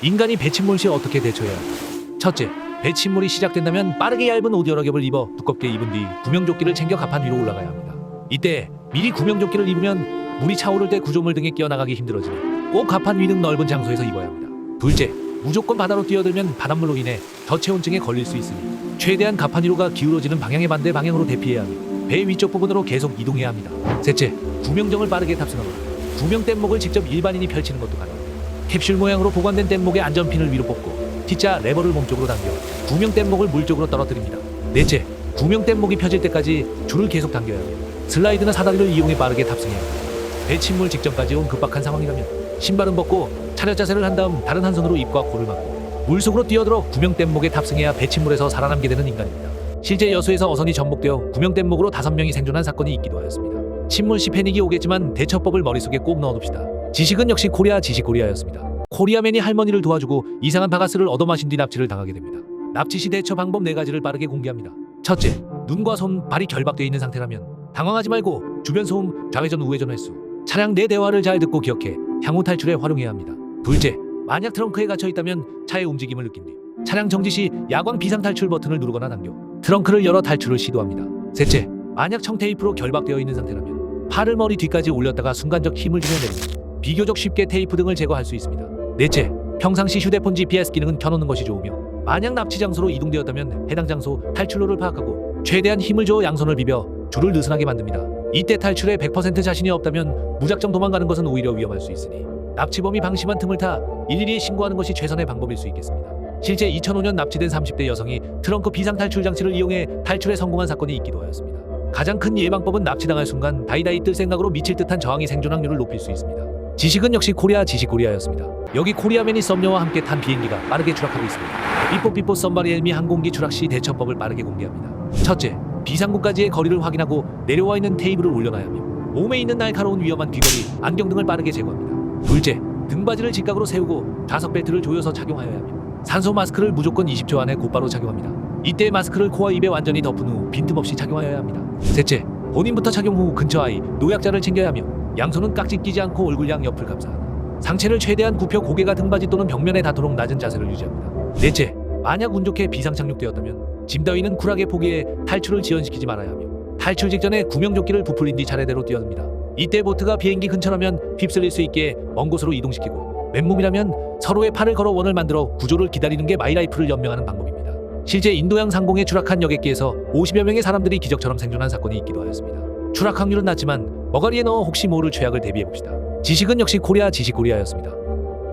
인간이 배침몰 시 어떻게 대처해야 할까요? 첫째, 배침몰이 시작된다면 빠르게 얇은 옷 여러 겹을 입어 두껍게 입은 뒤 구명조끼를 챙겨 갑판 위로 올라가야 합니다. 이때 미리 구명조끼를 입으면 물이 차오를 때 구조물 등에 끼어나가기 힘들어지니 꼭 갑판 위 등 넓은 장소에서 입어야 합니다. 둘째, 무조건 바다로 뛰어들면 바닷물로 인해 저체온증에 걸릴 수 있으니 최대한 갑판 위로가 기울어지는 방향의 반대 방향으로 대피해야 하며 배 위쪽 부분으로 계속 이동해야 합니다. 셋째, 구명정을 빠르게 탑승하거나 구명 뗏목을 직접 일반인이 펼치는 것도 가능합니다. 캡슐 모양으로 보관된 뗏목의 안전핀을 위로 뽑고 T자 레버를 몸쪽으로 당겨 구명 뗏목을 물 쪽으로 떨어뜨립니다. 넷째, 구명 뗏목이 펴질 때까지 줄을 계속 당겨야 하며 슬라이드나 사다리를 이용해 빠르게 탑승해야 합니다. 배침몰 직전까지 온 급박한 상황이라면 신발은 벗고 차렷 자세를 한 다음 다른 한 손으로 입과 코를 막고 물속으로 뛰어들어 구명 뗏목에 탑승해야 배침몰에서 살아남게 되는 인간입니다. 실제 여수에서 어선이 전복되어 구명 뗏목으로 5명이 생존한 사건이 있기도 하였습니다. 침몰 시 패닉이 오겠지만 대처법을 머릿속에 꼭 넣어둡시다. 지식은 역시 코리아 지식코리아였습니다. 코리아맨이 할머니를 도와주고 이상한 바가스를 얻어 마신 뒤 납치를 당하게 됩니다. 납치 시 대처 방법 4가지를 빠르게 공개합니다. 첫째, 눈과 손, 발이 결박되어 있는 상태라면 당황하지 말고 주변 소음, 좌회전 우회전 횟수, 차량 내 대화를 잘 듣고 기억해 향후 탈출에 활용해야 합니다. 둘째, 만약 트렁크에 갇혀 있다면 차의 움직임을 느낀 뒤 차량 정지 시 야광 비상 탈출 버튼을 누르거나 당겨 트렁크를 열어 탈출을 시도합니다. 셋째, 만약 청테이프로 결박되어 있는 상태라면 팔을 머리 뒤까지 올렸다가 순간적 힘을 주며 내립니다. 비교적 쉽게 테이프 등을 제거할 수 있습니다. 넷째, 평상시 휴대폰 GPS 기능은 켜놓는 것이 좋으며 만약 납치 장소로 이동되었다면 해당 장소 탈출로를 파악하고 최대한 힘을 줘 양손을 비벼 줄을 느슨하게 만듭니다. 이때 탈출에 100% 자신이 없다면 무작정 도망가는 것은 오히려 위험할 수 있으니 납치범이 방심한 틈을 타 112에 신고하는 것이 최선의 방법일 수 있겠습니다. 실제 2005년 납치된 30대 여성이 트렁크 비상 탈출 장치를 이용해 탈출에 성공한 사건이 있기도 하였습니다. 가장 큰 예방법은 납치당할 순간 다이다이 뜰 생각으로 미칠 듯한 저항이 생존 확률을 높일 수 있습니다. 지식은 역시 코리아 지식코리아였습니다. 여기 코리아맨이 썸녀와 함께 탄 비행기가 빠르게 추락하고 있습니다. 삐뽀삐뽀 썸바리 엘미 항공기 추락 시 대처법을 빠르게 공개합니다. 첫째, 비상구까지의 거리를 확인하고 내려와 있는 테이블을 올려놔야 하며 몸에 있는 날카로운 위험한 귀걸이, 안경 등을 빠르게 제거합니다. 둘째, 등받이를 직각으로 세우고 좌석 벨트를 조여서 착용하여야 하며 산소 마스크를 무조건 20초 안에 곧바로 착용합니다. 이때 마스크를 코와 입에 완전히 덮은 후 빈틈없이 착용하여야 합니다. 셋째, 본인부터 착용 후 근처 아이, 노약자를 챙겨야 하며 양손은 깍지 끼지 않고 얼굴 양 옆을 감싸다 상체를 최대한 굽혀 고개가 등받이 또는 벽면에 닿도록 낮은 자세를 유지합니다. 넷째, 만약 운 좋게 비상 착륙되었다면 짐 따위는 쿨하게 포기해 탈출을 지연시키지 말아야 하며 탈출 직전에 구명조끼를 부풀린 뒤 차례대로 뛰어듭니다. 이때 보트가 비행기 근처라면 휩쓸릴 수 있게 먼 곳으로 이동시키고 맨몸이라면 서로의 팔을 걸어 원을 만들어 구조를 기다리는 게 마이라이프를 연명하는 방법입니다. 실제 인도양 상공에 추락한 여객기에서 50여 명의 사람들이 기적처럼 생존한 사건이 있기도 하였습니다. 추락 확률은 낮지만 머가리에 넣어 혹시 모를 최악을 대비해봅시다. 지식은 역시 코리아 지식코리아였습니다.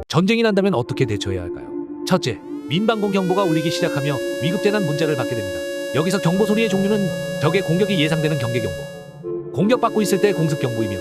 전쟁이 난다면 어떻게 대처해야 할까요? 첫째, 민방공 경보가 울리기 시작하며 위급재난 문자를 받게 됩니다. 여기서 경보 소리의 종류는 적의 공격이 예상되는 경계 경보, 공격받고 있을 때 공습 경보이며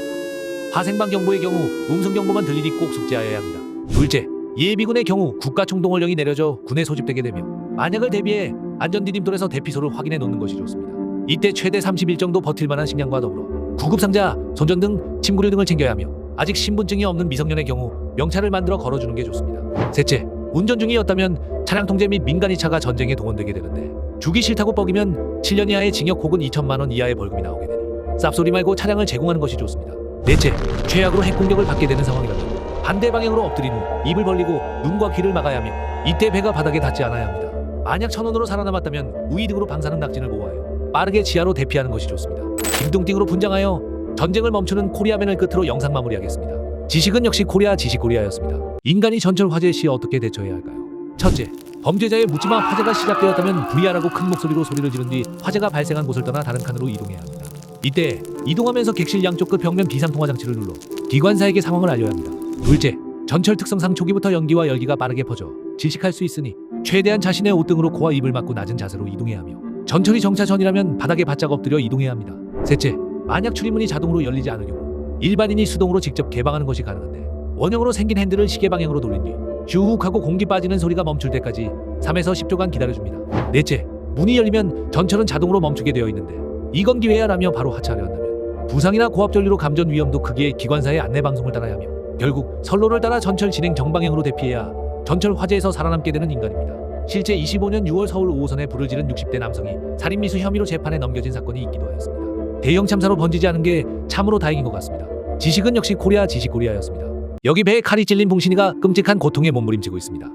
화생방 경보의 경우 음성 경보만 들리니 꼭 숙지하여야 합니다. 둘째, 예비군의 경우 국가 총동원령이 내려져 군에 소집되게 되며 만약을 대비해 안전 디딤돌에서 대피소를 확인해 놓는 것이 좋습니다. 이때 최대 30일 정도 버틸 만한 식량과 더불어 구급상자, 손전 등 침구류 등을 챙겨야 하며 아직 신분증이 없는 미성년의 경우 명찰을 만들어 걸어주는 게 좋습니다. 셋째, 운전 중이었다면 차량 통제 및 민간인 차가 전쟁에 동원되게 되는데 주기 싫다고 뻐기면 7년 이하의 징역 혹은 2천만 원 이하의 벌금이 나오게 되니 쌉소리 말고 차량을 제공하는 것이 좋습니다. 넷째, 최악으로 핵공격을 받게 되는 상황이라면 반대 방향으로 엎드린 후 입을 벌리고 눈과 귀를 막아야 하며 이때 배가 바닥에 닿지 않아야 합니다. 만약 천원으로 살아남았다면 우위 등으로 방사능 낙진을 보호하여 빠르게 지하로 대피하는 것이 좋습니다. 김동띵으로 분장하여 전쟁을 멈추는 코리아맨을 끝으로 영상 마무리하겠습니다. 지식은 역시 코리아 지식코리아였습니다. 인간이 전철 화재 시 어떻게 대처해야 할까요? 첫째, 범죄자의 묻지마 화재가 시작되었다면 불이하라고 큰 목소리로 소리를 지른 뒤 화재가 발생한 곳을 떠나 다른 칸으로 이동해야 합니다. 이때 이동하면서 객실 양쪽 끝 벽면 비상통화 장치를 눌러 기관사에게 상황을 알려야 합니다. 둘째, 전철 특성상 초기부터 연기와 열기가 빠르게 퍼져 질식할 수 있으니 최대한 자신의 옷 등으로 코와 입을 막고 낮은 자세로 이동해야 하며 전철이 정차 전이라면 바닥에 바짝 엎드려 이동해야 합니다. 셋째, 만약 출입문이 자동으로 열리지 않을 경우 일반인이 수동으로 직접 개방하는 것이 가능한데 원형으로 생긴 핸들을 시계 방향으로 돌린 뒤 슈욱 하고 공기 빠지는 소리가 멈출 때까지 3에서 10초간 기다려줍니다. 넷째, 문이 열리면 전철은 자동으로 멈추게 되어 있는데 이건 기회야라며 바로 하차하려 한다면 부상이나 고압전류로 감전 위험도 크기에 기관사의 안내 방송을 따라야 하며 결국 선로를 따라 전철 진행 정방향으로 대피해야 전철 화재에서 살아남게 되는 인간입니다. 실제 25년 6월 서울 5호선에 불을 지른 60대 남성이 살인미수 혐의로 재판에 넘겨진 사건이 있기도 하였습니다. 대형 참사로 번지지 않은 게 참으로 다행인 것 같습니다. 지식은 역시 코리아 지식코리아였습니다. 여기 배에 칼이 찔린 봉신이가 끔찍한 고통에 몸부림치고 있습니다.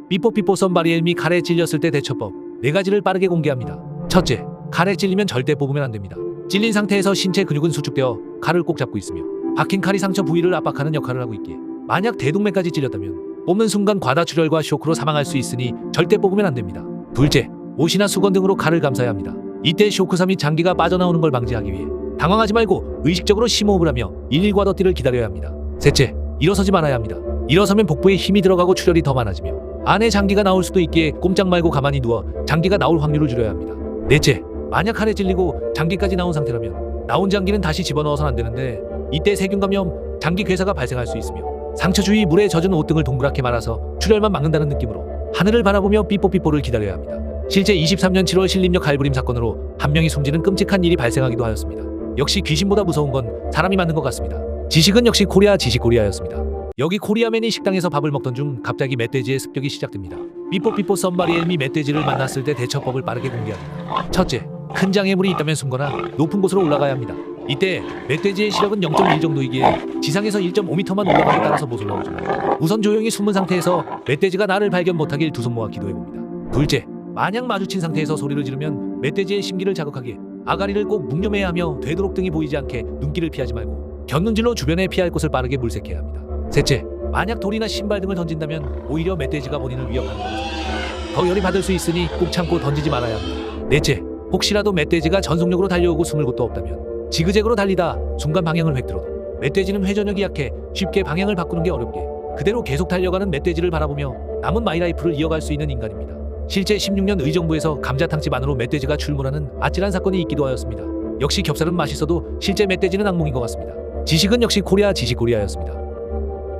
삐뽀삐뽀 썸바리 헬미 칼에 찔렸을 때 대처법 4가지를 빠르게 공개합니다. 첫째, 칼에 찔리면 절대 뽑으면 안 됩니다. 찔린 상태에서 신체 근육은 수축되어 칼을 꼭 잡고 있으며 박힌 칼이 상처 부위를 압박하는 역할을 하고 있기에 만약 대동맥까지 찔렸다면 뽑는 순간 과다출혈과 쇼크로 사망할 수 있으니 절대 뽑으면 안 됩니다. 둘째, 옷이나 수건 등으로 칼을 감싸야 합니다. 이때 쇼크사 및 장기가 빠져나오는 걸 방지하기 위해 당황하지 말고 의식적으로 심호흡을 하며 119와 덧띠를 기다려야 합니다. 셋째, 일어서지 말아야 합니다. 일어서면 복부에 힘이 들어가고 출혈이 더 많아지며 안에 장기가 나올 수도 있기에 꼼짝 말고 가만히 누워 장기가 나올 확률을 줄여야 합니다. 넷째, 만약 칼에 찔리고 장기까지 나온 상태라면 나온 장기는 다시 집어넣어서는 안 되는데 이때 세균 감염, 장기 괴사가 발생할 수 있으며 상처 주위 물에 젖은 옷 등을 동그랗게 말아서 출혈만 막는다는 느낌으로 하늘을 바라보며 삐뽀삐뽀를 기다려야 합니다. 실제 23년 7월 신림역 갈부림 사건으로 한 명이 숨지는 끔찍한 일이 발생하기도 하였습니다. 역시 귀신보다 무서운 건 사람이 맞는 것 같습니다. 지식은 역시 코리아 지식코리아였습니다. 여기 코리아맨이 식당에서 밥을 먹던 중 갑자기 멧돼지의 습격이 시작됩니다. 삐뽀삐뽀 썸바리 헬미 멧돼지를 만났을 때 대처법을 빠르게 공개합니다. 첫째, 큰 장애물이 있다면 숨거나 높은 곳으로 올라가야 합니다. 이때 멧돼지의 시력은 0.1 정도이기에 지상에서 1.5m만 올라가에 따라서 못 올라오지만 우선 조용히 숨은 상태에서 멧돼지가 나를 발견 못하길 두 손 모아 기도해봅니다. 둘째, 만약 마주친 상태에서 소리를 지르면 멧돼지의 심기를 자극하기에 아가리를 꼭 묵념해야 하며 되도록 등이 보이지 않게 눈길을 피하지 말고 곁눈질로 주변에 피할 곳을 빠르게 물색해야 합니다. 셋째, 만약 돌이나 신발 등을 던진다면 오히려 멧돼지가 본인을 위협하는 것입니다. 더 열이 받을 수 있으니 꼭 참고 던지지 말아야 합니다. 넷째, 혹시라도 멧돼지가 전속력으로 달려오고 숨을 곳도 없다면 지그재그로 달리다 순간 방향을 획들어도 멧돼지는 회전력이 약해 쉽게 방향을 바꾸는 게 어렵게 그대로 계속 달려가는 멧돼지를 바라보며 남은 마이라이프를 이어갈 수 있는 인간입니다. 실제 16년 의정부에서 감자탕집안으로 멧돼지가 출몰하는 아찔한 사건이 있기도 하였습니다. 역시 겹살은 맛있어도 실제 멧돼지는 악몽인 것 같습니다. 지식은 역시 코리아 지식코리아였습니다.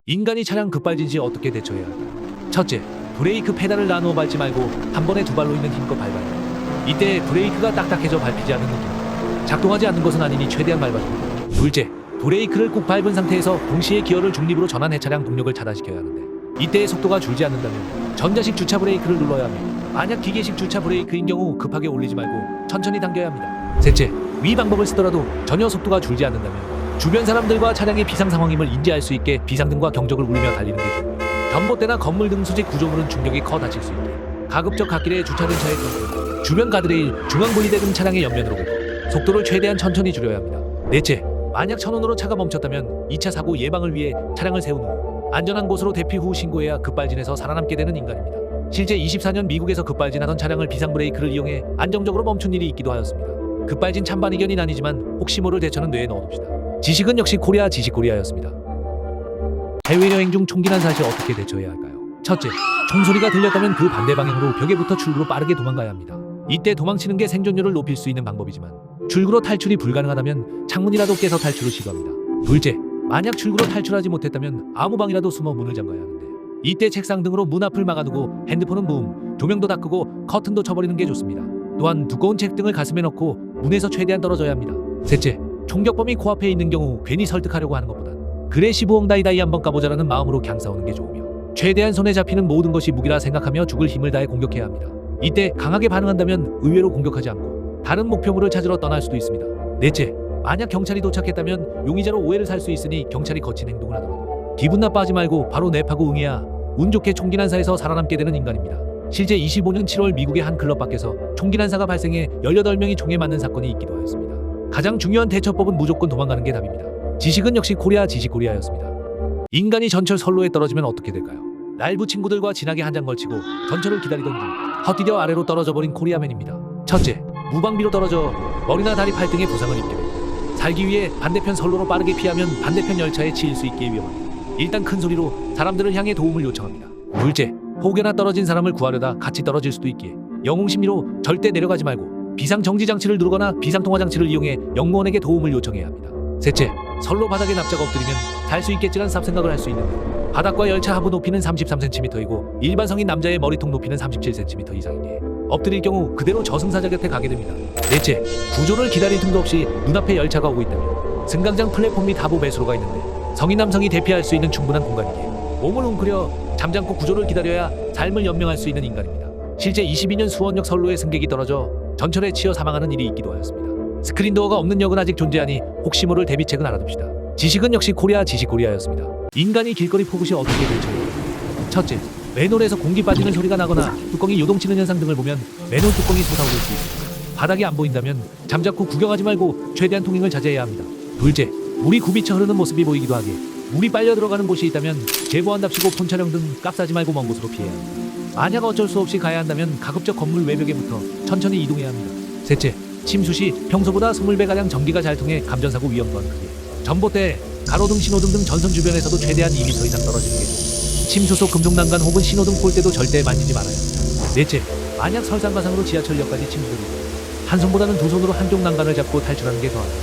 인간이 차량 급발진 시 어떻게 대처해야 할까요? 첫째, 브레이크 페달을 나누어 밟지 말고 한 번에 두 발로 있는 힘껏 밟아야 합니다. 이때 브레이크가 딱딱해져 밟히지 않는 느낌, 작동하지 않는 것은 아니니 최대한 밟아줍니다. 둘째, 브레이크를 꼭 밟은 상태에서 동시에 기어를 중립으로 전환해 차량 동력을 차단시켜야 하는데 이때의 속도가 줄지 않는다면 전자식 주차 브레이크를 눌러야 합니다. 만약 기계식 주차 브레이크인 경우 급하게 올리지 말고 천천히 당겨야 합니다. 셋째, 위 방법을 쓰더라도 전혀 속도가 줄지 않는다면 주변 사람들과 차량의 비상 상황임을 인지할 수 있게 비상등과 경적을 울리며 달리는 게 중요합니다. 전봇대나 건물 등 수직 구조물은 충격이 커 다칠 수 있게 가급적 갓길에 주차된 차의 경우 주변 가드레일, 중앙분리대 등 차량의 옆면으로 걷고 속도를 최대한 천천히 줄여야 합니다. 넷째, 만약 천원으로 차가 멈췄다면 2차 사고 예방을 위해 차량을 세운 후 안전한 곳으로 대피 후 신고해야 급발진에서 살아남게 되는 인간입니다. 실제 24년 미국에서 급발진하던 차량을 비상 브레이크를 이용해 안정적으로 멈춘 일이 있기도 하였습니다. 급발진 찬반 의견이 아니지만 혹시 모를 대처는 뇌에 넣어둡시다. 지식은 역시 코리아 지식코리아였습니다. 해외여행 중 총기 난사 시 어떻게 대처해야 할까요? 첫째, 총소리가 들렸다면 그 반대 방향으로 벽에 붙어 출구로 빠르게 도망가야 합니다. 이때 도망치는 게 생존율을 높일 수 있는 방법이지만 출구로 탈출이 불가능하다면 창문이라도 깨서 탈출을 시도합니다. 둘째, 만약 출구로 탈출하지 못했다면 아무 방이라도 숨어 문을 잠가야 하는데 이때 책상 등으로 문 앞을 막아두고 핸드폰은 무음, 조명도 다 끄고 커튼도 쳐버리는 게 좋습니다. 또한 두꺼운 책 등을 가슴에 넣고 문에서 최대한 떨어져야 합니다. 셋째, 총격범이 코앞에 있는 경우 괜히 설득하려고 하는 것보단 그래 15억 다이다이 한번 까보자라는 마음으로 그냥 싸우는 게 좋으며 최대한 손에 잡히는 모든 것이 무기라 생각하며 죽을 힘을 다해 공격해야 합니다. 이때 강하게 반응한다면 의외로 공격하지 않고 다른 목표물을 찾으러 떠날 수도 있습니다. 넷째, 만약 경찰이 도착했다면 용의자로 오해를 살 수 있으니 경찰이 거친 행동을 하더라도 기분 나빠하지 말고 바로 랩하고 응해야 운 좋게 총기 난사에서 살아남게 되는 인간입니다. 실제 25년 7월 미국의 한 클럽 밖에서 총기 난사가 발생해 18명이 총에 맞는 사건이 있기도 하였습니다. 가장 중요한 대처법은 무조건 도망가는 게 답입니다. 지식은 역시 코리아 지식코리아였습니다. 인간이 전철 선로에 떨어지면 어떻게 될까요? 날부 친구들과 진하게 한 장 걸치고 전철을 기다리던 중 헛디뎌 아래로 떨어져 버린 코리아맨입니다. 첫째, 무방비로 떨어져 머리나 다리 팔등에 부상을 입게 됩니다. 살기 위해 반대편 선로로 빠르게 피하면 반대편 열차에 치일 수 있기에 위험합니다. 일단 큰 소리로 사람들을 향해 도움을 요청합니다. 둘째, 혹여나 떨어진 사람을 구하려다 같이 떨어질 수도 있기에 영웅심리로 절대 내려가지 말고 비상정지장치를 누르거나 비상통화장치를 이용해 영무원에게 도움을 요청해야 합니다. 셋째, 선로 바닥에 납작 엎드리면 달 수 있겠지란 삽생각을 할 수 있는데 바닥과 열차 하부 높이는 33cm이고 일반 성인 남자의 머리통 높이는 37cm 이상이기에 엎드릴 경우 그대로 저승사자 곁에 가게 됩니다. 넷째, 구조를 기다릴 틈도 없이 눈앞에 열차가 오고 있다면 승강장 플랫폼 및 하부 배수로가 있는데 성인 남성이 대피할 수 있는 충분한 공간이기에 몸을 웅크려 잠잠고 구조를 기다려야 삶을 연명할 수 있는 인간입니다. 실제 22년 수원역 선로에 승객이 떨어져 전철에 치여 사망하는 일이 있기도 하였습니다. 스크린도어가 없는 역은 아직 존재하니 혹시 모를 대비책은 알아둡시다. 지식은 역시 코리아 지식코리아였습니다. 인간이 길거리 폭우시 어떻게 될까요? 첫째, 맨홀에서 공기 빠지는 소리가 나거나 뚜껑이 요동치는 현상 등을 보면 맨홀 뚜껑이 솟아오를 수 있습니다. 바닥이 안 보인다면 잠자코 구경하지 말고 최대한 통행을 자제해야 합니다. 둘째, 물이 굽이쳐 흐르는 모습이 보이기도 하게 물이 빨려 들어가는 곳이 있다면 제보한답시고 폰 촬영 등 깝싸지 말고 먼 곳으로 피해야 합니다. 만약 어쩔 수 없이 가야 한다면 가급적 건물 외벽에 붙어 천천히 이동해야 합니다. 셋째, 침수 시 평소보다 20배가량 전기가 잘 통해 감전사고 위험 또한 크게 전봇대, 가로등, 신호등 등 전선 주변에서도 최대한 2m 이상 떨어지는 게 좋습니다. 침수 속 금속난간 혹은 신호등 폴대도 절대 만지지 말아야 합니다. 넷째, 만약 설상가상으로 지하철역까지 침수되면 한 손보다는 두 손으로 한쪽 난간을 잡고 탈출하는 게 더합니다.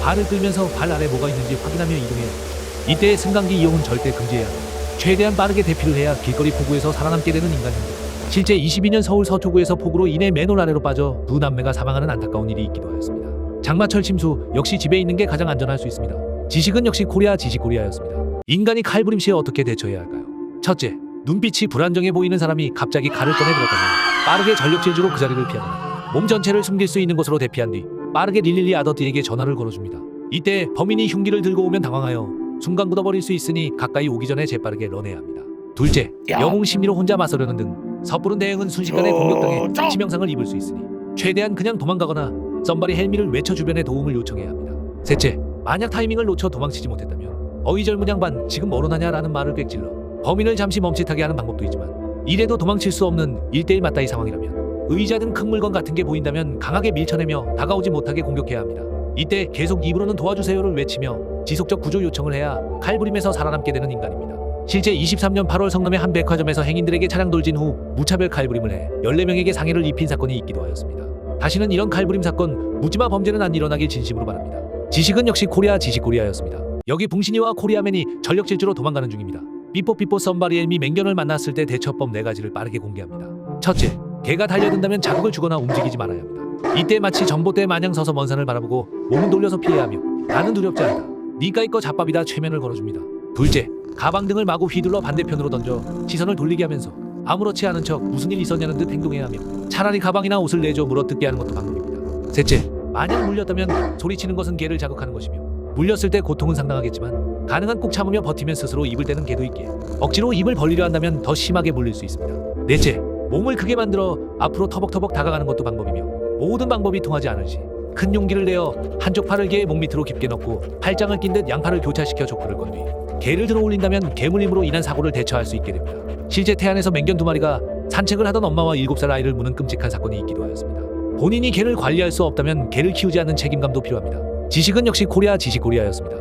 발을 끌면서 발 아래 뭐가 있는지 확인하며 이동해야 합니다. 이때의 승강기 이용은 절대 금지해야 합니다. 최대한 빠르게 대피를 해야 길거리 폭우에서 살아남게 되는 인간입니다. 실제 22년 서울 서초구에서 폭우로 인해 맨홀 아래로 빠져 두 남매가 사망하는 안타까운 일이 있기도 하였습니다. 장마철 침수 역시 집에 있는 게 가장 안전할 수 있습니다. 지식은 역시 코리아 지식코리아였습니다. 인간이 칼부림 시에 어떻게 대처해야 할까요? 첫째, 눈빛이 불안정해 보이는 사람이 갑자기 칼을 꺼내 들었다면 빠르게 전력 질주로 그 자리를 피하거나 몸 전체를 숨길 수 있는 곳으로 대피한 뒤 빠르게 112 아더티에게 전화를 걸어줍니다. 이때 범인이 흉기를 들고 오면 당황하여 순간 굳어버릴 수 있으니 가까이 오기 전에 재빠르게 런해야 합니다. 둘째, 영웅 심리로 혼자 맞서려는 등 섣부른 대응은 순식간에 공격당해 치명상을 입을 수 있으니 최대한 그냥 도망가거나 썸바리 헬미를 외쳐 주변에 도움을 요청해야 합니다. 셋째, 만약 타이밍을 놓쳐 도망치지 못했다면 어이절문 양반 지금 뭐로나냐 라는 말을 꽥질러 범인을 잠시 멈칫하게 하는 방법도 있지만 이래도 도망칠 수 없는 1대1 맞다이 상황이라면 의자 등 큰 물건 같은 게 보인다면 강하게 밀쳐내며 다가오지 못하게 공격해야 합니다. 이때 계속 입으로는 도와주세요를 외치며 지속적 구조 요청을 해야 칼부림에서 살아남게 되는 인간입니다. 실제 23년 8월 성남의 한 백화점에서 행인들에게 차량 돌진 후 무차별 칼부림을 해 14명에게 상해를 입힌 사건이 있기도 하였습니다. 다시는 이런 칼부림 사건, 묻지마 범죄는 안 일어나길 진심으로 바랍니다. 지식은 역시 코리아 지식코리아였습니다. 여기 붕신이와 코리아맨이 전력 질주로 도망가는 중입니다. 삐뽀삐뽀 썸바리 엘미 맹견을 만났을 때 대처법 4가지를 빠르게 공개합니다. 첫째, 개가 달려든다면 자극을 주거나 움직이지 말아야 합니다. 이때 마치 전봇대 마냥 서서 먼 산을 바라보고 몸은 돌려서 피해야 하며 나는 두렵지 않다. 니가 이거 잡밥이다 최면을 걸어줍니다. 둘째, 가방 등을 마구 휘둘러 반대편으로 던져 시선을 돌리게 하면서 아무렇지 않은 척 무슨 일 있었냐는 듯 행동해야 하며 차라리 가방이나 옷을 내줘 물어뜯게 하는 것도 방법입니다. 셋째, 만약 물렸다면 소리치는 것은 개를 자극하는 것이며 물렸을 때 고통은 상당하겠지만 가능한 꼭 참으며 버티면 스스로 입을 떼는 개도 있기에 억지로 입을 벌리려 한다면 더 심하게 물릴 수 있습니다. 넷째, 몸을 크게 만들어 앞으로 터벅터벅 다가가는 것도 방법이며 모든 방법이 통하지 않을 시 큰 용기를 내어 한쪽 팔을 개의 목 밑으로 깊게 넣고 팔짱을 낀 듯 양팔을 교차시켜 족구를 건 뒤 개를 들어 올린다면 개물림으로 인한 사고를 대처할 수 있게 됩니다. 실제 태안에서 맹견 2마리가 산책을 하던 엄마와 7살 아이를 무는 끔찍한 사건이 있기도 하였습니다. 본인이 개를 관리할 수 없다면 개를 키우지 않는 책임감도 필요합니다. 지식은 역시 코리아 지식코리아였습니다.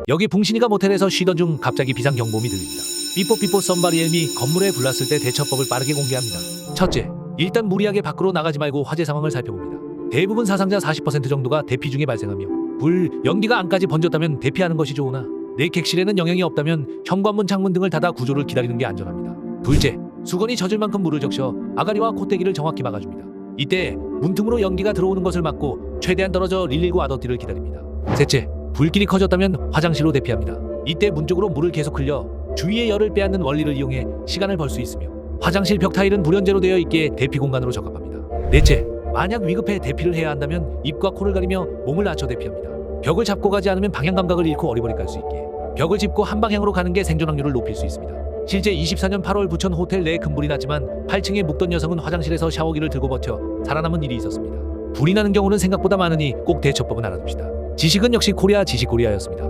여기 붕신이가 모텔에서 쉬던 중 갑자기 비상경보음이 들립니다. 삐뽀삐뽀 썸바리 엘미 건물에 불났을 때 대처법을 빠르게 공개합니다. 첫째, 일단 무리하게 밖으로 나가지 말고 화재 상황을 살펴봅니다. 대부분 사상자 40% 정도가 대피 중에 발생하며 불, 연기가 안까지 번졌다면 대피하는 것이 좋으나 내 객실에는 영향이 없다면 현관문, 창문 등을 닫아 구조를 기다리는 게 안전합니다. 둘째, 수건이 젖을 만큼 물을 적셔 아가리와 콧대기를 정확히 막아줍니다. 이때 문틈으로 연기가 들어오는 것을 막고 최대한 떨어져 119 아더티를 기다립니다. 셋째, 불길이 커졌다면 화장실로 대피합니다. 이때 문 쪽으로 물을 계속 흘려 주위의 열을 빼앗는 원리를 이용해 시간을 벌 수 있으며 화장실 벽 타일은 불연제로 되어 있기에 대피 공간으로 적합합니다. 넷째, 만약 위급해 대피를 해야 한다면 입과 코를 가리며 몸을 낮춰 대피합니다. 벽을 잡고 가지 않으면 방향 감각을 잃고 어리버리 깔 수 있기에 벽을 짚고 한 방향으로 가는 게 생존 확률을 높일 수 있습니다. 실제 24년 8월 부천 호텔 내에 큰 불이 났지만 8층에 묵던 여성은 화장실에서 샤워기를 들고 버텨 살아남은 일이 있었습니다. 불이 나는 경우는 생각보다 많으니 꼭 대처법은 알아둡시다. 지식은 역시 코리아 지식코리아였습니다.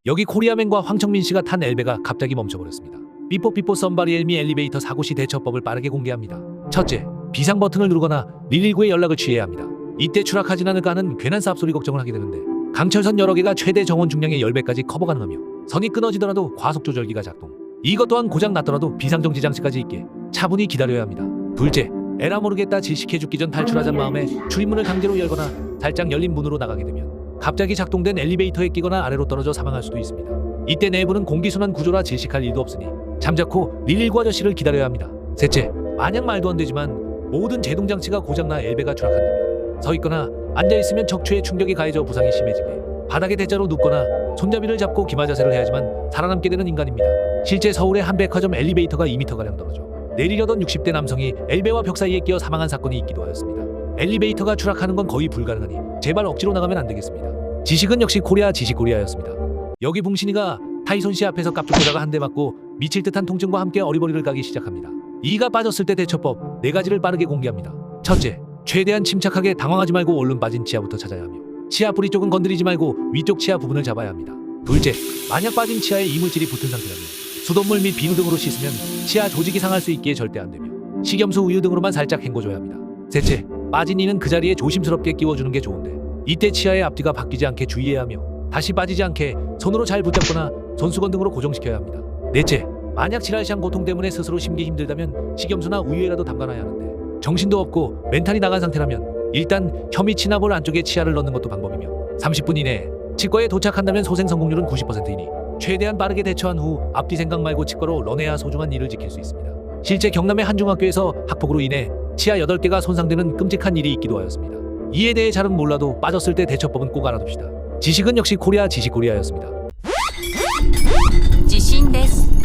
여기 코리아맨과 황청민 씨가 탄 엘베가 갑자기 멈춰버렸습니다. 삐뽀삐뽀 썸바리 엘미 엘리베이터 사고 시 대처법을 빠르게 공개합니다. 첫째, 비상 버튼을 누르거나 119에 연락을 취해야 합니다. 이때 추락하진 않을까 하는 괜한 쌉소리 걱정을 하게 되는데 강철선 여러 개가 최대 정원 중량의 10배까지 커버 가능하며 선이 끊어지더라도 과속 조절기가 작동. 이것 또한 고장 났더라도 비상정지 장치까지 있게 차분히 기다려야 합니다. 둘째, 에라 모르겠다 질식해 죽기 전 탈출하자는 마음에 출입문을 강제로 열거나 살짝 열린 문으로 나가게 되면 갑자기 작동된 엘리베이터에 끼거나 아래로 떨어져 사망할 수도 있습니다. 이때 내부는 공기순환 구조라 질식할 일도 없으니 잠자코 119 아저씨를 기다려야 합니다. 셋째, 만약 말도 안 되지만 모든 제동장치가 고장나 엘베가 추락한다면 서 있거나 앉아있으면 척추에 충격이 가해져 부상이 심해지게 바닥에 대자로 눕거나 손잡이를 잡고 기마 자세를 해야지만 살아남게 되는 인간입니다. 실제 서울의 한 백화점 엘리베이터가 2m가량 떨어져 내리려던 60대 남성이 엘베와 벽 사이에 끼어 사망한 사건이 있기도 하였습니다. 엘리베이터가 추락하는 건 거의 불가능하니 제발 억지로 나가면 안 되겠습니다. 지식은 역시 코리아 지식코리아였습니다. 여기 붕신이가 타이손 씨 앞에서 깝죽거다가 한 대 맞고 미칠 듯한 통증과 함께 어리버리를 까기 시작합니다. 이가 빠졌을 때 대처법 4가지를 빠르게 공개합니다. 첫째, 최대한 침착하게 당황하지 말고 얼른 빠진 치아부터 찾아야 하며 치아 뿌리 쪽은 건드리지 말고 위쪽 치아 부분을 잡아야 합니다. 둘째, 만약 빠진 치아에 이물질이 붙은 상태라면 수돗물 및 비누 등으로 씻으면 치아 조직이 상할 수 있기에 절대 안 되며 식염수 우유 등으로만 살짝 헹궈줘야 합니다. 셋째, 빠진 이는 그 자리에 조심스럽게 끼워주는 게 좋은데 이때 치아의 앞뒤가 바뀌지 않게 주의해야 하며 다시 빠지지 않게 손으로 잘 붙잡거나 손수건 등으로 고정시켜야 합니다. 넷째, 만약 지랄시한 고통 때문에 스스로 심기 힘들다면 식염수나 우유에라도 담가놔야 하는데 정신도 없고 멘탈이 나간 상태라면 일단 혐의 치나볼 안쪽에 치아를 넣는 것도 방법이며 30분 이내에 치과에 도착한다면 소생 성공률은 90%이니 최대한 빠르게 대처한 후 앞뒤 생각 말고 치과로 런해야 소중한 일을 지킬 수 있습니다. 실제 경남의 한 중학교에서 학폭으로 인해 치아 8개가 손상되는 끔찍한 일이 있기도 하였습니다. 이에 대해 잘은 몰라도 빠졌을 때 대처법은 꼭 알아둡시다. 지식은 역시 코리아 지식코리아였습니다.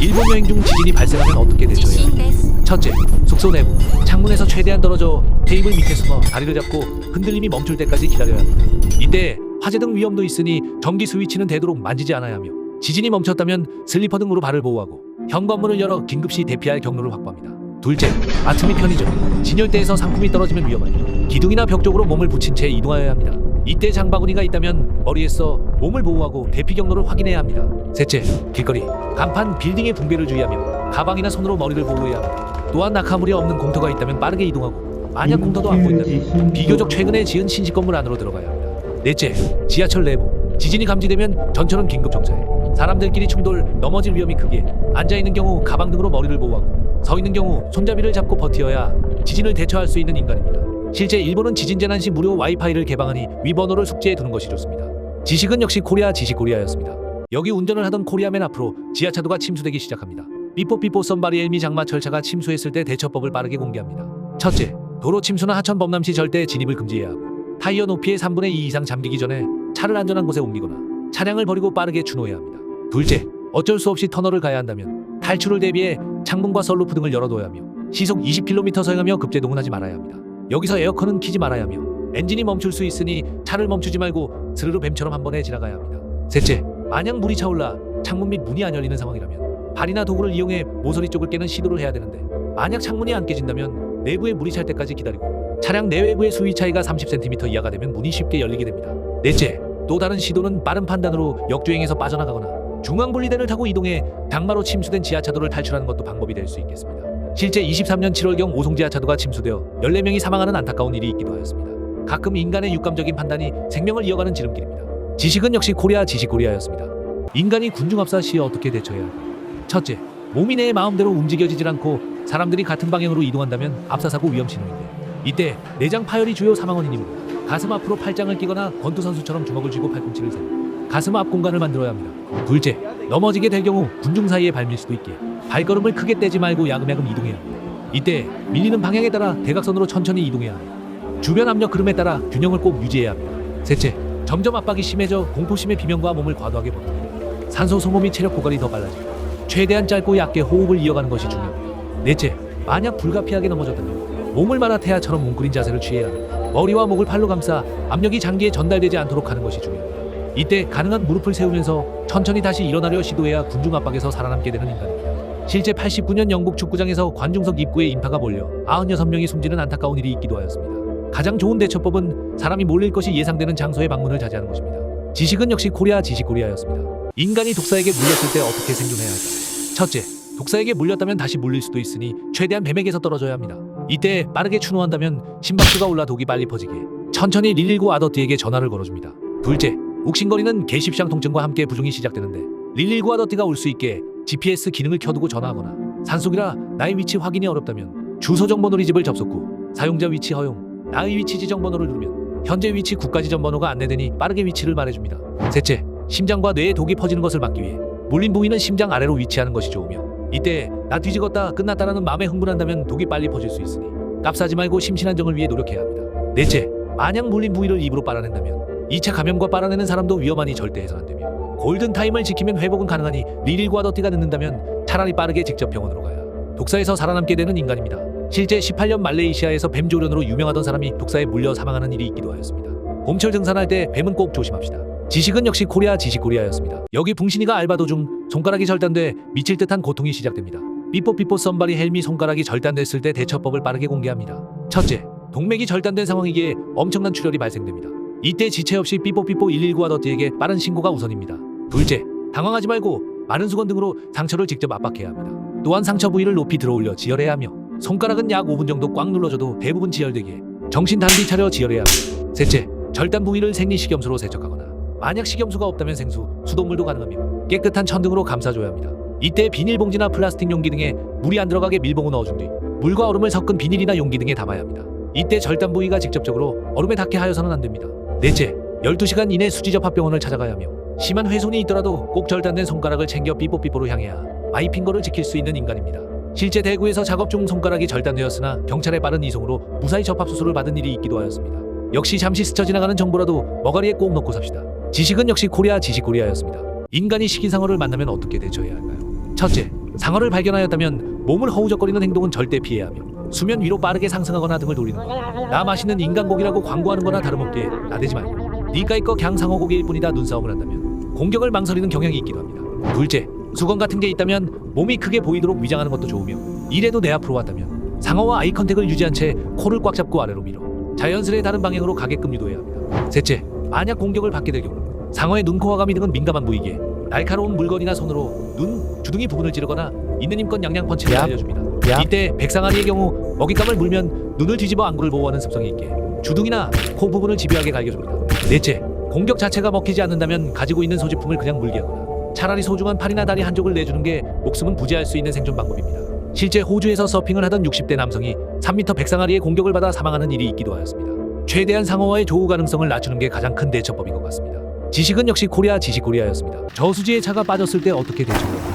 일본 여행 중 지진이 발생하면 어떻게 대처해야 합니까? 첫째, 숙소 내부 창문에서 최대한 떨어져 테이블 밑에 숨어 다리를 잡고 흔들림이 멈출 때까지 기다려야 합니다. 이때 화재 등 위험도 있으니 전기 스위치는 되도록 만지지 않아야 하며 지진이 멈췄다면 슬리퍼 등으로 발을 보호하고 현관문을 열어 긴급시 대피할 경로를 확보합니다. 둘째, 마트 및 편의점 진열대에서 상품이 떨어지면 위험하니 기둥이나 벽 쪽으로 몸을 붙인 채 이동하여야 합니다. 이때 장바구니가 있다면 머리에 써 몸을 보호하고 대피 경로를 확인해야 합니다. 셋째, 길거리, 간판, 빌딩의 붕괴를 주의하며 가방이나 손으로 머리를 보호해야 합니다. 또한 낙하물이 없는 공터가 있다면 빠르게 이동하고 만약 공터도 안 보인다면 비교적 최근에 지은 신식 건물 안으로 들어가야 합니다. 넷째, 지하철 내부 지진이 감지되면 전철은 긴급 정차해 사람들끼리 충돌, 넘어질 위험이 크기에 앉아있는 경우 가방 등으로 머리를 보호하고 서있는 경우 손잡이를 잡고 버티어야 지진을 대처할 수 있는 인간입니다. 실제 일본은 지진 재난 시 무료 와이파이를 개방하니 위번호를 숙지해 두는 것이 좋습니다. 지식은 역시 코리아 지식코리아였습니다. 여기 운전을 하던 코리아맨 앞으로 지하차도가 침수되기 시작합니다. 삐뽀삐뽀 썸바리 엘미 장마 철차가 침수했을 때 대처법을 빠르게 공개합니다. 첫째, 도로 침수나 하천 범람 시 절대 진입을 금지해야 하고 타이어 높이의 3분의 2 이상 잠기기 전에 차를 안전한 곳에 옮기거나 차량을 버리고 빠르게 추노해야 합니다. 둘째, 어쩔 수 없이 터널을 가야 한다면 탈출을 대비해 창문과 썬루프 등을 열어둬야 하며 시속 20km 서행하며 급제동은 하지 말아야 합니다. 여기서 에어컨은 켜지 말아야 하며 엔진이 멈출 수 있으니 차를 멈추지 말고 스르르 뱀처럼 한 번에 지나가야 합니다. 셋째, 만약 물이 차올라 창문 및 문이 안 열리는 상황이라면 발이나 도구를 이용해 모서리 쪽을 깨는 시도를 해야 되는데 만약 창문이 안 깨진다면 내부에 물이 찰 때까지 기다리고 차량 내외부의 수위 차이가 30cm 이하가 되면 문이 쉽게 열리게 됩니다. 넷째, 또 다른 시도는 빠른 판단으로 역주행에서 빠져나가거나 중앙분리대를 타고 이동해 당마로 침수된 지하차도를 탈출하는 것도 방법이 될 수 있겠습니다. 실제 23년 7월경 오송지하차도가 침수되어 14명이 사망하는 안타까운 일이 있기도 하였습니다. 가끔 인간의 육감적인 판단이 생명을 이어가는 지름길입니다. 지식은 역시 코리아 지식코리아였습니다. 인간이 군중합사 시에 어떻게 대처해야 할까? 첫째, 몸이 내 마음대로 움직여지질 않고 사람들이 같은 방향으로 이동한다면 압사사고 위험 신호인데 이때 내장 파열이 주요 사망 원인이므로 가슴 앞으로 팔짱을 끼거나 권투 선수처럼 주먹을 쥐고 팔꿈치를 세워 가슴 앞 공간을 만들어야 합니다. 둘째, 넘어지게 될 경우 군중 사이에 발밀 수도 있기에 발걸음을 크게 떼지 말고 야금야금 이동해야 합니다. 이때 밀리는 방향에 따라 대각선으로 천천히 이동해야 합니다. 주변 압력 흐름에 따라 균형을 꼭 유지해야 합니다. 셋째, 점점 압박이 심해져 공포심의 비명과 몸을 과도하게 버티고 산소 소모 및 체력 고갈이 더 빨라지고 최대한 짧고 얕게 호흡을 이어가는 것이 중요합니다. 넷째, 만약 불가피하게 넘어졌다면 몸을 말아 태아처럼 뭉그린 자세를 취해야 합니다. 머리와 목을 팔로 감싸 압력이 장기에 전달되지 않도록 하는 것이 중요합니다. 이때 가능한 무릎을 세우면서 천천히 다시 일어나려 시도해야 군중 압박에서 살아남게 되는 인간입니다. 실제 89년 영국 축구장에서 관중석 입구에 인파가 몰려 96명이 숨지는 안타까운 일이 있기도 하였습니다. 가장 좋은 대처법은 사람이 몰릴 것이 예상되는 장소의 방문을 자제하는 것입니다. 지식은 역시 코리아 지식코리아였습니다. 인간이 독사에게 물렸을 때 어떻게 생존해야 할까? 첫째, 독사에게 물렸다면 다시 물릴 수도 있으니 최대한 뱀에게서 떨어져야 합니다. 이때 빠르게 추노한다면 심박수가 올라 독이 빨리 퍼지게 천천히 119 아더띠에게 전화를 걸어줍니다. 둘째, 욱신거리는 개십상 통증과 함께 부종이 시작되는데 119 아더띠가 올 수 있게 GPS 기능을 켜두고 전화하거나 산속이라 나의 위치 확인이 어렵다면 주소 정보 누리집을 접속 후 사용자 위치 허용, 나의 위치 지정 번호를 누르면 현재 위치 국가 지정 번호가 안내되니 빠르게 위치를 말해줍니다. 셋째, 심장과 뇌에 독이 퍼지는 것을 막기 위해 물린 부위는 심장 아래로 위치하는 것이 좋으며 이때 나 뒤지겠다 끝났다라는 마음에 흥분한다면 독이 빨리 퍼질 수 있으니 값싸지 말고 심신안정을 위해 노력해야 합니다. 넷째, 만약 물린 부위를 입으로 빨아낸다면 2차 감염과 빨아내는 사람도 위험하니 절대 해서 안 되며 골든타임을 지키면 회복은 가능하니 119 아더띠가 늦는다면 차라리 빠르게 직접 병원으로 가야 독사에서 살아남게 되는 인간입니다. 실제 18년 말레이시아에서 뱀조련으로 유명하던 사람이 독사에 물려 사망하는 일이 있기도 하였습니다. 봄철 등산할 때 뱀은 꼭 조심합시다. 지식은 역시 코리아 지식코리아였습니다. 여기 붕신이가 알바 도중 손가락이 절단돼 미칠 듯한 고통이 시작됩니다. 삐뽀삐뽀 썸바리 헬미 손가락이 절단됐을 때 대처법을 빠르게 공개합니다. 첫째, 동맥이 절단된 상황이기에 엄청난 출혈이 발생됩니다. 이때 지체 없이 삐뽀삐뽀 119와 더티에게 빠른 신고가 우선입니다. 둘째, 당황하지 말고 마른 수건 등으로 상처를 직접 압박해야 합니다. 또한 상처 부위를 높이 들어올려 지혈해야 하며 손가락은 약 5분 정도 꽉 눌러줘도 대부분 지혈되기에 정신 단디 차려 지혈해야 합니다. 셋째, 절단 부위를 생리식염수로 세척하거나 만약 식염수가 없다면 생수, 수돗물도 가능하며 깨끗한 천 등으로 감싸줘야 합니다. 이때 비닐봉지나 플라스틱 용기 등에 물이 안 들어가게 밀봉을 넣어준 뒤 물과 얼음을 섞은 비닐이나 용기 등에 담아야 합니다. 이때 절단 부위가 직접적으로 얼음에 닿게 하여서는 안 됩니다. 넷째, 12시간 이내 수지접합병원을 찾아가야 하며 심한 훼손이 있더라도 꼭 절단된 손가락을 챙겨 삐뽀삐뽀로 향해야 마이핑거를 지킬 수 있는 인간입니다. 실제 대구에서 작업 중 손가락이 절단되었으나 경찰의 빠른 이송으로 무사히 접합수술을 받은 일이 있기도 하였습니다. 역시 잠시 스쳐 지나가는 정보라도 머가리에 꼭 넣고 삽시다. 지식은 역시 코리아 지식코리아였습니다. 인간이 식인상어를 만나면 어떻게 대처해야 할까요? 첫째, 상어를 발견하였다면 몸을 허우적거리는 행동은 절대 피해야 하며 수면 위로 빠르게 상승하거나 등을 돌리는 것, 나 맛있는 인간고기라고 광고하는 거나 다름없기에 나대지 말고 니까이 거 갱 상어고기일 뿐이다 눈싸움을 한다면 공격을 망설이는 경향이 있기도 합니다. 둘째, 수건 같은 게 있다면 몸이 크게 보이도록 위장하는 것도 좋으며 이래도 내 앞으로 왔다면 상어와 아이 컨택을 유지한 채 코를 꽉 잡고 아래로 밀어 자연스레 다른 방향으로 가게끔 유도해야 합니다. 셋째, 만약 공격을 받게 될 경우 상어의 눈, 코와 가미 등은 민감한 부위기에 날카로운 물건이나 손으로 눈, 주둥이 부분을 찌르거나 있는 힘껏 양양 펀치를 알려줍니다. 이때 백상아리의 경우 먹잇감을 물면 눈을 뒤집어 안구를 보호하는 습성이 있기에 주둥이나 코 부분을 집요하게 갈겨줍니다. 넷째, 공격 자체가 먹히지 않는다면 가지고 있는 소지품을 그냥 물게 하거나 차라리 소중한 팔이나 다리 한쪽을 내주는 게 목숨은 부지할 수 있는 생존 방법입니다. 실제 호주에서 서핑을 하던 60대 남성이 3m 백상아리의 공격을 받아 사망하는 일이 있기도 하였습니다. 최대한 상어와의 조우 가능성을 낮추는 게 가장 큰 대처법인 것 같습니다. 지식은 역시 코리아 지식코리아였습니다. 저수지에 차가 빠졌을 때 어떻게 대처해야 할까요?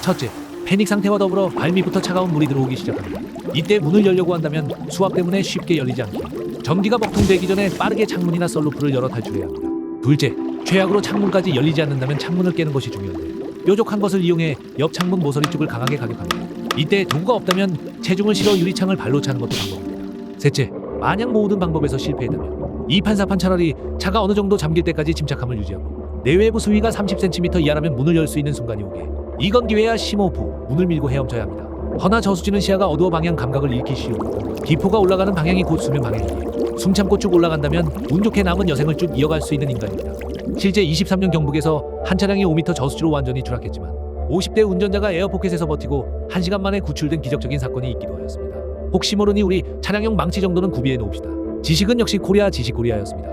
첫째, 패닉 상태와 더불어 발밑부터 차가운 물이 들어오기 시작합니다. 이때 문을 열려고 한다면 수압 때문에 쉽게 열리지 않게 전기가 먹통되기 전에 빠르게 창문이나 썬루프를 열어 탈출해야 합니다. 둘째, 최악으로 창문까지 열리지 않는다면 창문을 깨는 것이 중요한데 뾰족한 것을 이용해 옆 창문 모서리 쪽을 강하게 가격합니다. 이때 도구가 없다면 체중을 실어 유리창을 발로 차는 것도 방법입니다. 셋째, 만약 모든 방법에서 실패했다면 이판사판 차라리 차가 어느 정도 잠길 때까지 침착함을 유지하고 내외부 수위가 30cm 이하라면 문을 열 수 있는 순간이 오게 이건 기회야 심호흡 문을 밀고 헤엄쳐야 합니다. 허나 저수지는 시야가 어두워 방향 감각을 잃기 쉬우고 기포가 올라가는 방향이 곧 수면 방향이기에 숨 참고 쭉 올라간다면 운 좋게 남은 여생을 쭉 이어갈 수 있는 인간입니다. 실제 23년 경북에서 한 차량이 5m 저수지로 완전히 추락했지만 50대 운전자가 에어포켓에서 버티고 1시간 만에 구출된 기적적인 사건이 있기도 하였습니다. 혹시 모르니 우리 차량용 망치 정도는 구비해 놓읍시다. 지식은 역시 코리아 지식코리아였습니다.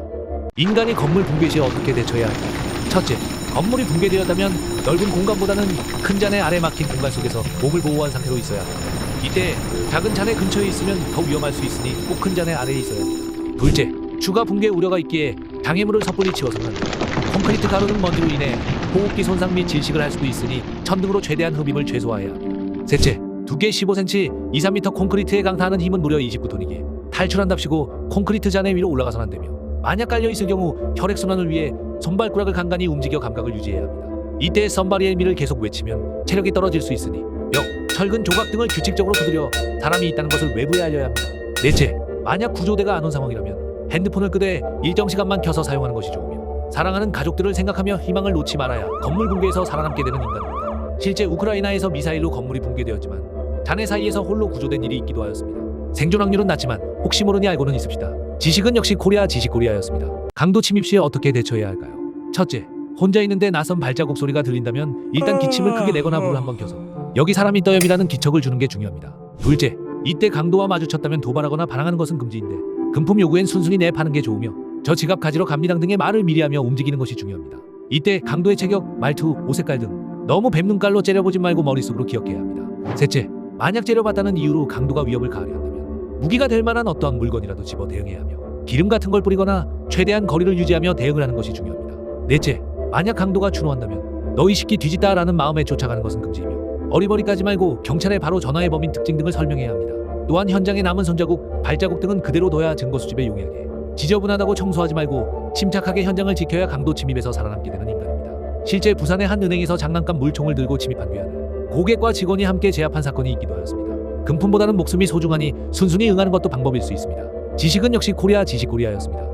인간이 건물 붕괴 시에 어떻게 대처해야 할까요? 첫째, 건물이 붕괴되었다면 넓은 공간보다는 큰 잔해 아래 막힌 공간 속에서 몸을 보호한 상태로 있어야 합니다. 이때 작은 잔해 근처에 있으면 더 위험할 수 있으니 꼭 큰 잔해 아래에 있어야 합니다. 둘째, 추가 붕괴 우려가 있기에 장애물을 섣불리 치워서는 안 됩니다. 콘크리트 가루는 먼지로 인해 호흡기 손상 및 질식을 할 수도 있으니 천 등으로 최대한 흡입을 최소화해야 합니다. 셋째, 두께 15cm, 2-3m 콘크리트에 강타하는 힘은 무려 29톤이기에 탈출한답시고 콘크리트 잔해 위로 올라가선 안 되며 만약 깔려있을 경우 혈액순환을 위해 손발가락을 간간히 움직여 감각을 유지해야 합니다. 이때 썸바리의 미를 계속 외치면 체력이 떨어질 수 있으니 벽, 철근 조각 등을 규칙적으로 두드려 사람이 있다는 것을 외부에 알려야 합니다. 넷째, 만약 구조대가 안 온 상황이라면 핸드폰을 끄되 일정 시간만 켜서 사용하는 것이 좋으며 사랑하는 가족들을 생각하며 희망을 놓지 말아야 건물 붕괴에서 살아남게 되는 인간입니다. 실제 우크라이나에서 미사일로 건물이 붕괴되었지만 잔해 사이에서 홀로 구조된 일이 있기도 하였습니다. 생존 확률은 낮지만 혹시 모르니 알고는 있읍시다. 지식은 역시 코리아 지식코리아였습니다. 강도 침입 시에 어떻게 대처해야 할까요? 첫째, 혼자 있는데 낯선 발자국 소리가 들린다면 일단 기침을 크게 내거나 불을 한번 켜서 여기 사람이 떠염이라는 기척을 주는 게 중요합니다. 둘째, 이때 강도와 마주쳤다면 도발하거나 반항하는 것은 금지인데 금품 요구엔 순순히 내파는 게 좋으며 저 지갑 가지러 갑니다 등의 말을 미리 하며 움직이는 것이 중요합니다. 이때 강도의 체격, 말투, 옷 색깔 등 너무 뱀눈깔로 째려보지 말고 머릿속으로 기억해야 합니다. 셋째, 만약 째려봤다는 이유로 강도가 위협을 가하려 한다면 무기가 될 만한 어떠한 물건이라도 집어 대응해야 하며 기름 같은 걸 뿌리거나 최대한 거리를 유지하며 대응을 하는 것이 중요합니다. 넷째, 만약 강도가 추노한다면 너희 새끼 뒤집다 라는 마음에 쫓아가는 것은 금지이며 어리버리까지 말고 경찰에 바로 전화해 범인 특징 등을 설명해야 합니다. 또한 현장에 남은 손자국, 발자국 등은 그대로 둬야 증거 수집에 용이하게 지저분하다고 청소하지 말고 침착하게 현장을 지켜야 강도 침입에서 살아남게 되는 인간입니다. 실제 부산의 한 은행에서 장난감 물총을 들고 침입한 뒤에는 고객과 직원이 함께 제압한 사건이 있기도 하였습니다. 금품보다는 목숨이 소중하니 순순히 응하는 것도 방법일 수 있습니다. 지식은 역시 코리아 지식코리아였습니다.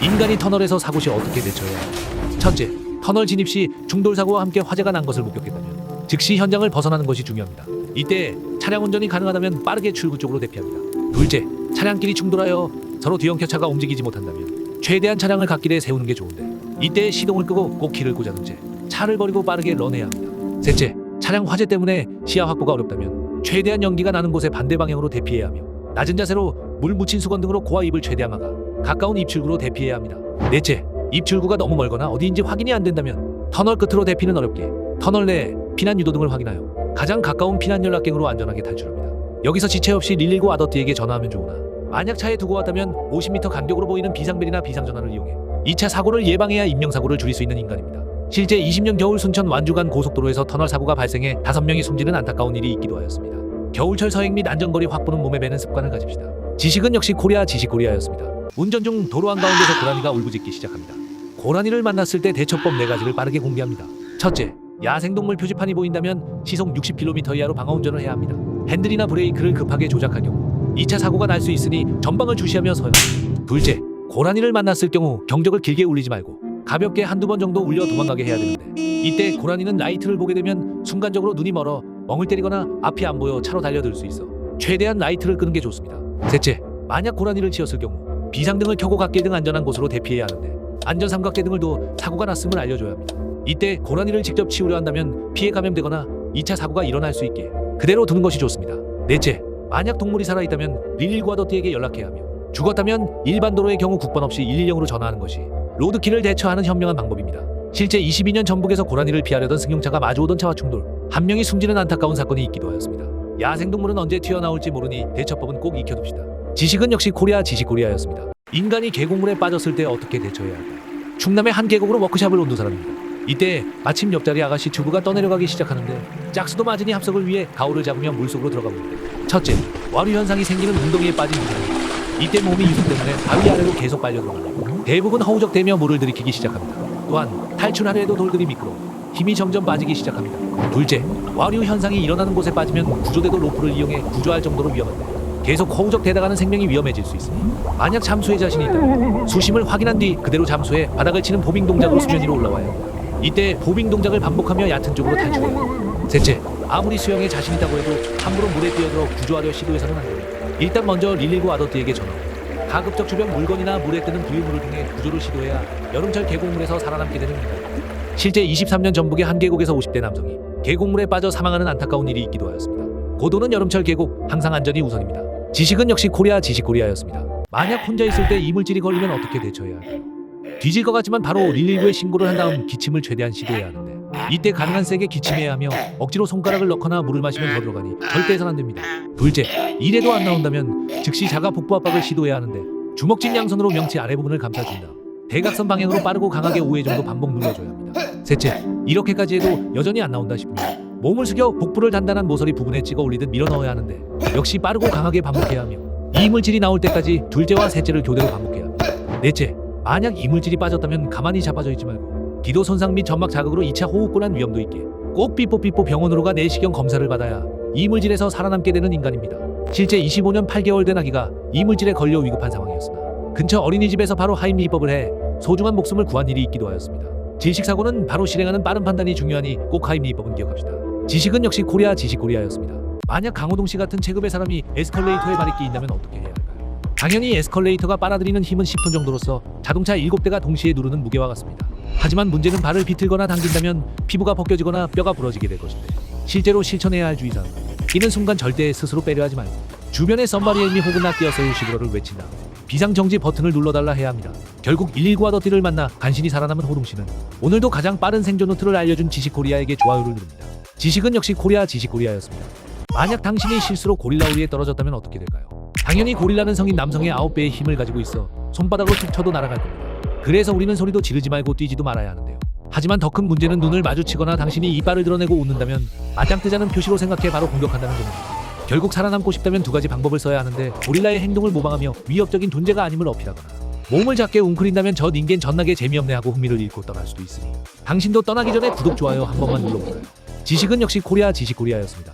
인간이 터널에서 사고 시 어떻게 대처해야 할까요? 첫째, 터널 진입 시 충돌 사고와 함께 화재가 난 것을 목격했다면 즉시 현장을 벗어나는 것이 중요합니다. 이때 차량 운전이 가능하다면 빠르게 출구 쪽으로 대피합니다. 둘째, 차량끼리 충돌하여 서로 뒤엉켜 차가 움직이지 못한다면 최대한 차량을 갓길에 세우는 게 좋은데 이때 시동을 끄고 꼭 길을 꽂아둔 채 차를 버리고 빠르게 런해야 합니다. 셋째, 차량 화재 때문에 시야 확보가 어렵다면 최대한 연기가 나는 곳에 반대 방향으로 대피해야 하며 낮은 자세로 물 묻힌 수건 등으로 코와 입을 최대한 막아 가까운 입출구로 대피해야 합니다. 넷째, 입출구가 너무 멀거나 어디인지 확인이 안 된다면 터널 끝으로 대피는 어렵게 터널 내 피난 유도등을 확인하여 가장 가까운 피난 연락갱으로 안전하게 탈출합니다. 여기서 지체 없이 119 아더트에게 전화하면 좋으나 만약 차에 두고 왔다면 50m 간격으로 보이는 비상벨이나 비상전화를 이용해 2차 사고를 예방해야 인명사고를 줄일 수 있는 인간입니다. 실제 20년 겨울 순천 완주 간 고속도로에서 터널 사고가 발생해 5명이 숨지는 안타까운 일이 있기도 하였습니다. 겨울철 서행 및 안전거리 확보는 몸에 배는 습관을 가집시다. 지식은 역시 코리아 지식코리아였습니다. 운전 중 도로 한가운데서 고라니가 울부짖기 시작합니다. 고라니를 만났을 때 대처법 4가지를 빠르게 공개합니다. 첫째, 야생동물 표지판이 보인다면 시속 60km 이하로 방어운전을 해야 합니다. 핸들이나 브레이크를 급하게 조작할 경우 2차 사고가 날 수 있으니 전방을 주시하며 서행합니다. 둘째, 고라니를 만났을 경우 경적을 길게 울리지 말고 가볍게 한두 번 정도 울려 도망가게 해야 되는데 이때 고라니는 라이트를 보게 되면 순간적으로 눈이 멀어 멍을 때리거나 앞이 안 보여 차로 달려들 수 있어 최대한 라이트를 끄는 게 좋습니다. 셋째, 만약 고라니를 치었을 경우 비상등을 켜고 갓길 등 안전한 곳으로 대피해야 하는데 안전 삼각대 등을 둬 사고가 났음을 알려줘야 합니다. 이때 고라니를 직접 치우려 한다면 피해 감염되거나 2차 사고가 일어날 수 있게 그대로 두는 것이 좋습니다. 넷째, 만약 동물이 살아있다면 119 아더트에게 연락해야 하며 죽었다면 일반 도로의 경우 국번 없이 110으로 전화하는 것이 로드킬을 대처하는 현명한 방법입니다. 실제 22년 전북에서 고라니를 피하려던 승용차가 마주오던 차와 충돌, 한 명이 숨지는 안타까운 사건이 있기도 하였습니다. 야생동물은 언제 튀어나올지 모르니 대처법은 꼭 익혀둡시다. 지식은 역시 코리아 지식코리아였습니다. 인간이 계곡물에 빠졌을 때 어떻게 대처해야 할까요? 충남의 한 계곡으로 워크샵을 온 두 사람입니다. 이때 마침 옆자리 아가씨 주부가 떠내려가기 시작하는데 짝수도 맞으니 합석을 위해 가오를 잡으며 물속으로 들어가 봅니다. 첫째, 와류 현상이 생기는 웅덩이에 빠진 두 사람. 이때 몸이 유속 때문에 바위 아래로 계속 빨려 들어갑니다. 대부분 허우적대며 물을 들이키기 시작합니다. 또한 탈출하려 해도 돌들이 미끄러워 힘이 점점 빠지기 시작합니다. 둘째, 와류 현상이 일어나는 곳에 빠지면 구조대도 로프를 이용해 구조할 정도로 위험한데 계속 허우적대다가는 생명이 위험해질 수 있으니 만약 잠수에 자신이 있다면 수심을 확인한 뒤 그대로 잠수해 바닥을 치는 보빙 동작으로 수면 위로 올라와야 합니다. 이때 보빙 동작을 반복하며 얕은 쪽으로 탈출해야 합니다. 셋째, 아무리 수영에 자신 있다고 해도 함부로 물에 뛰어들어 구조하려 시도해서는 안 됩니다. 일단 먼저 119 아더트에게 전화하고 가급적 주변 물건이나 물에 뜨는 부유물을 통해 구조를 시도해야 여름철 계곡물에서 살아남게 되는 겁니다. 실제 23년 전북의 한 계곡에서 50대 남성이 계곡물에 빠져 사망하는 안타까운 일이 있기도 하였습니다. 고도는 여름철 계곡 항상 안전이 우선입니다. 지식은 역시 코리아 지식코리아였습니다. 만약 혼자 있을 때 이물질이 걸리면 어떻게 대처해야 할까요? 뒤질 것 같지만 바로 119에 신고를 한 다음 기침을 최대한 시도해야 하는데 이때 가능한 세게 기침해야 하며 억지로 손가락을 넣거나 물을 마시면 더 들어가니 절대 해선 안 됩니다. 둘째, 이래도 안 나온다면 즉시 자가 복부 압박을 시도해야 하는데 주먹진 양손으로 명치 아래 부분을 감싸준다. 대각선 방향으로 빠르고 강하게 5회 정도 반복 눌러줘야 합니다. 셋째, 이렇게까지 해도 여전히 안 나온다 싶으면 몸을 숙여 복부를 단단한 모서리 부분에 찍어 올리듯 밀어 넣어야 하는데 역시 빠르고 강하게 반복해야 하며 이물질이 나올 때까지 둘째와 셋째를 교대로 반복해야 합니다. 넷째, 만약 이물질이 빠졌다면 가만히 자빠져 있지 말고 기도 손상 및 점막 자극으로 2차 호흡곤란 위험도 있게 꼭 삐뽀삐뽀 병원으로 가 내시경 검사를 받아야 이물질에서 살아남게 되는 인간입니다. 실제 25년 8개월 된 아기가 이물질에 걸려 위급한 상황이었으나 근처 어린이집에서 바로 하임리법을 해 소중한 목숨을 구한 일이 있기도 하였습니다. 질식사고는 바로 실행하는 빠른 판단이 중요하니 꼭 하임리법은 기억합시다. 지식은 역시 코리아 지식코리아였습니다. 만약 강호동씨 같은 체급의 사람이 에스컬레이터에 발이 끼인다면 어떻게 해야 할까요? 당연히 에스컬레이터가 빨아들이는 힘은 10톤 정도로서 자동차 7대가 동시에 누르는 무게와 같습니다. 하지만 문제는 발을 비틀거나 당긴다면 피부가 벗겨지거나 뼈가 부러지게 될 것인데 실제로 실천해야 할 주의사항. 끼는 순간 절대 스스로 빼려 하지 말고 주변에 썸바리 헬미 혹은 나 뛰어서요 시그널을 외친다. 비상정지 버튼을 눌러달라 해야 합니다. 결국 119 아더티를 만나 간신히 살아남은 호동씨는 오늘도 가장 빠른 생존 루트를 알려준 지식코리아에게 좋아요를 누릅니다. 지식은 역시 코리아 지식코리아였습니다. 만약 당신이 실수로 고릴라 우리에 떨어졌다면 어떻게 될까요? 당연히 고릴라는 성인 남성의 9배의 힘을 가지고 있어 손바닥으로 툭 쳐도 날아갈 겁니다. 그래서 우리는 소리도 지르지 말고 뛰지도 말아야 하는데요. 하지만 더 큰 문제는 눈을 마주치거나 당신이 이빨을 드러내고 웃는다면 맞짱 뜨자는 표시로 생각해 바로 공격한다는 점입니다. 결국 살아남고 싶다면 두 가지 방법을 써야 하는데 고릴라의 행동을 모방하며 위협적인 존재가 아님을 어필하거나 몸을 작게 웅크린다면 저 닌겐 전나게 재미없네 하고 흥미를 잃고 떠날 수도 있으니 당신도 떠나기 전에 구독, 좋아요 한 번만 눌러볼까요? 지식은 역시 코리아 지식코리아였습니다.